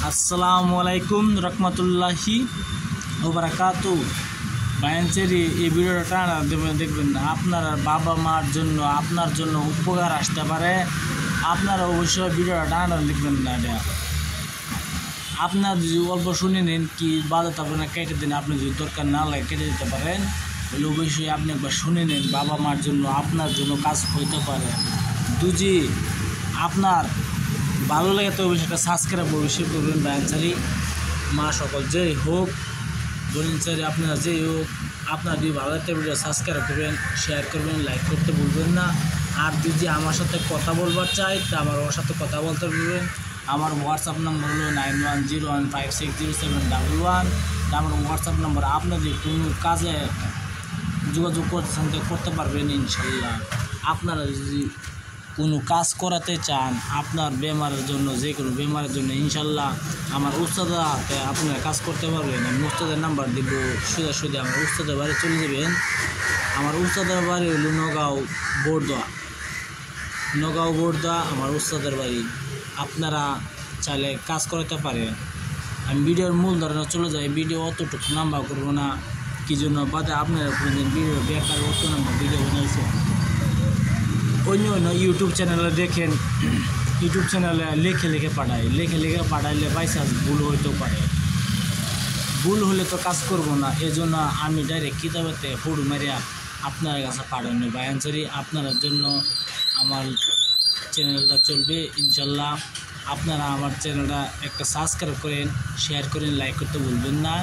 আসসালামু আলাইকুম রহমতুল্লাহি ওয়া বারাকাতুহু। বায়ানচেরি এই ভিডিওটা দেখবেন না, আপনার বাবা মার জন্য আপনার জন্য উপকার আসতে পারে। আপনারা অবশ্যই ভিডিওটা টানা দেখবেন না। এটা আপনার যদি অল্প শুনে নেন কি বাধা থাকবে না কেটে দিন, আপনি যদি দরকার না লাগে কেটে দিতে পারেন। তাহলে অবশ্যই আপনি একবার শুনে নেন, বাবা মার জন্য আপনার জন্য কাজ হইতে পারে। দুজি আপনার ভালো লাগে তো অবশ্যই একটা সাবস্ক্রাইব অবশ্যই করবেন। বায়ানচারি মা সকল যেই হোক, বলিনচারি আপনারা যেই হোক, আপনার যদি ভালো লাগতে ভিডিও সাবস্ক্রাইব করবেন, শেয়ার করবেন, লাইক করতে ভুলবেন না। আর যদি আমার সাথে কথা বলবার চাই তা আমার ওর সাথে কথা বলতে বলবেন। আমার হোয়াটসঅ্যাপ নম্বর হলো 9101560711। আমার হোয়াটসঅ্যাপ নম্বর। আপনার যদি কোনো কাজে যোগাযোগ করতে পারবেন ইনশাল্লাহ। আপনারা যদি কোনো কাজ করাতে চান আপনার বেমারের জন্য, যে কোনো বেমারের জন্য ইনশাল্লাহ আমার উস্তাদের হাতে আপনারা কাজ করতে পারবেন। আমি উস্তাদের নাম্বার দিব, সোজা আমার উস্তাদের বাড়ি চলে যাবেন। আমার উস্তাদের বাড়ি হলো নগাঁও বোরদা আমার উস্তাদের বাড়ি। আপনারা চাইলে কাজ করাতে পারেন। আমি ভিডিওর মূল ধারণা চলে যাই। ভিডিও অতটুকু নাম্বার করবো না, কি জন্য বাদে আপনারা ভিডিও বেকার অত নাম্বার ভিডিও বানাইছে অন্য ইউটিউব চ্যানেলে দেখেন। ইউটিউব চ্যানেলে লিখে পাঠাইলে বাই চান্স ভুল হইতেও পারে। ভুল হলে তো কাজ করবো না, এজন্য আমি ডাইরেক্ট কিতাবেতে হুড় মারিয়া আপনার কাছে পাঠানো। বায়ানচারি আপনার জন্য আমার চ্যানেলটা চলবে ইনশাল্লাহ। আপনারা আমার চ্যানেলটা একটা সাবস্ক্রাইব করেন, শেয়ার করেন, লাইক করতে ভুলবেন না।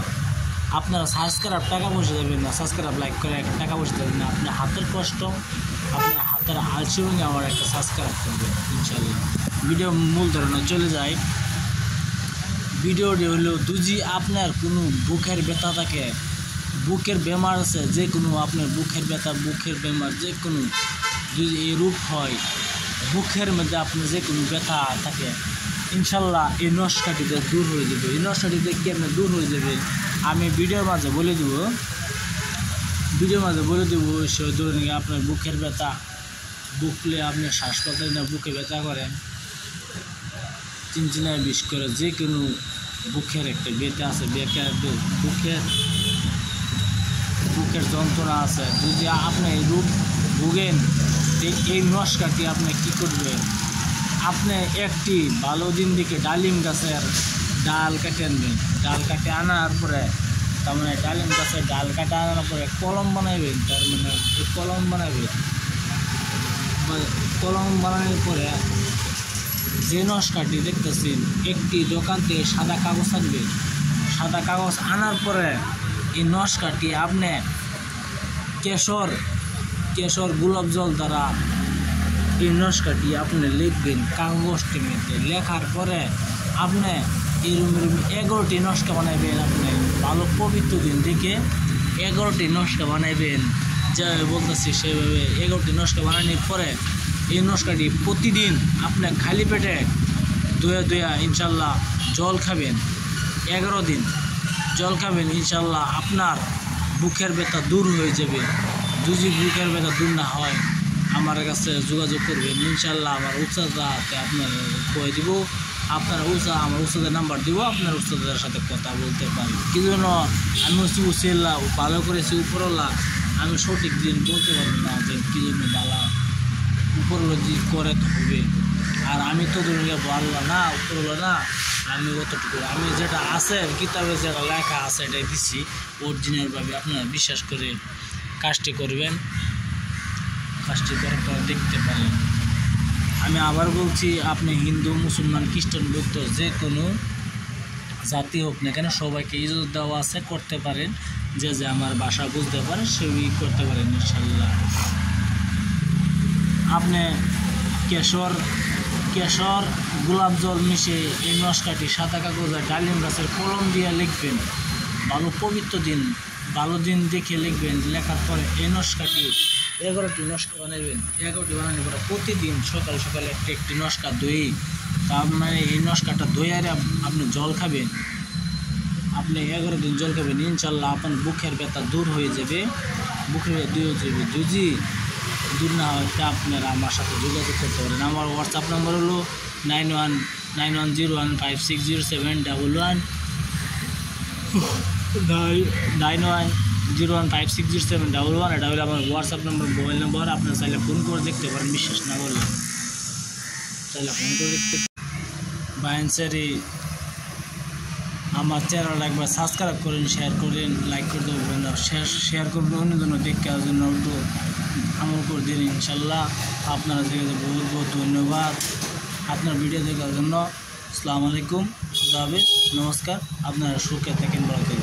আপনারা সাবস্ক্রাইব টাকা পয়সা দেবেন না, সাবস্ক্রাইব লাইক করে টাকা পয়সা দেবেন না। আপনার হাতের কষ্ট, আপনার হাতের আলসিমে আমার একটা সাবস্ক্রাইব করবেন ইনশাল্লাহ। ভিডিও মূল ধারণা চলে যায়। ভিডিওটি হলো দুজি আপনার কোনো বুকের ব্যথা থাকে, বুকের বেমার আছে, যে কোনো আপনার বুকের ব্যথা, বুকের বেমার যে কোনো যদি এই রূপ হয়, বুকের মধ্যে আপনার যে কোনো ব্যথা থাকে ইনশাল্লাহ এই নস্কাটিতে দূর হয়ে যাবে। এই নস্কাটিতে কি আপনার দূর হয়ে যাবে আমি ভিডিওর মাঝে বলে দেবো। সে ধরুন আপনার বুকের ব্যথা, বুকলে আপনি শ্বাস করতে না, বুকে ব্যথা করেন, চিনচিনায় বিষ করে, যে কোনো বুকের একটা ব্যথা আছে, বুকের যন্ত্রণা আছে, যদি আপনি এই রূপ ভুগেন, এই নস্কাটি আপনি কী করবেন, আপনি একটি ভালো দিন দিকে ডালিম গাছের ডাল কেটে আনবেন। ডাল কাটে আনার পরে তার মানে ডালিম গাছের ডাল কাটে আনার পরে কলম বানাইবেন। তার মানে কলম বানানোর পরে যে নস্কাটি দেখতেছেন, একটি দোকান থেকে সাদা কাগজ আনবেন। সাদা কাগজ আনার পরে এই নস্কাটি আপনি কেশর গোলাপ জল দ্বারা এই নস্কাটি আপনি লিখবেন কাগজটি মধ্যে। লেখার পরে আপনি এরম 11টি নস্কা বানাইবেন। আপনি ভালো পবিত্র দিন দেখে 11টি নস্কা বানাইবেন। যেভাবে বলতেছি সেভাবে 11টি নস্কা বানানোর পরে এই নস্কাটি প্রতিদিন আপনি খালি পেটে ধুয়া ইনশাল্লাহ জল খাবেন। 11 দিন জল খাবেন ইনশাল্লাহ আপনার বুকের ব্যথা দূর হয়ে যাবে। যদি বুকের ব্যথা দূর না হয় আমার কাছে যোগাযোগ করবেন ইনশাল্লাহ। আমার উস্তাদকে আপনার কয়ে দিব, আপনার আমার উস্তাদের নাম্বার দিব, আপনার উস্তাদের সাথে কথা বলতে পারেন। কি জন্য আমি উচিল্লাহ ভালো করেছি উপরওয়ালা, আমি সঠিক দিন বলতে পারবো না যে কী জন্য ভালো উপরওয়ালা যে করে হবে। আর আমি তো ধরুন ভালো না উপরওয়ালা না, আমি অতটুকু আমি যেটা আছে কিতাবে যেটা লেখা আছে এটাই দিচ্ছি অরিজিনালভাবে। আপনারা বিশ্বাস করে কাজটি করবেন, কাজটি করার পর দেখতে পারেন। আমি আবার বলছি, আপনি হিন্দু, মুসলমান, খ্রিস্টান, বৌদ্ধ যে কোনো জাতি হোক না কেন সবাইকে ইজাজত দেওয়া আছে, করতে পারেন। যে আমার ভাষা বুঝতে পারে সেই করতে পারেন ইনশাল্লাহ। আপনি কেশর গোলাপ জল মিশে এই নস্কাটি সাদা কাগজে ডালিম গাছের কলম দিয়ে লিখবেন। ভালো দিন দেখে লিখবেন। লেখার পরে এই নস্কাটি 11টি নস্কা বানাবেন। 11টি বানানোর পরে প্রতিদিন সকালে একটি নস্কা দই, তার মানে এই নস্কাটা দইয়ারে আপনি জল খাবেন। আপনি 11 দিন জল খাবেন ইনশাল্লাহ আপনার বুকের ব্যথা দূর হয়ে যাবে। যদি দূর না হয় তা আপনারা আমার সাথে যোগাযোগ করতে পারেন। আমার হোয়াটসঅ্যাপ নম্বর হলো 91 9101560711 9101560711 এটা হলো আমার হোয়াটসঅ্যাপ নম্বর, মোবাইল নম্বর। আপনারা চাইলে ফোন করে দেখতে পারেন, বিশ্বাস না করলে চাইলে ফোন করে দেখতে। বাইন্সারি আমার চ্যানেলটা একবার সাবস্ক্রাইব করেন, শেয়ার করেন, লাইক করে দেবেন, শেয়ার করবেন অন্য জন্য দেখার জন্য একটু আমল করে দিন ইনশাল্লাহ। আপনারা দেখে বহুত বহুত ধন্যবাদ আপনার ভিডিও দেখার জন্য। আসসালামু আলাইকুম, খুদা হাফেজ, নমস্কার। আপনারা সুখে থাকেন, ভালো থাকেন।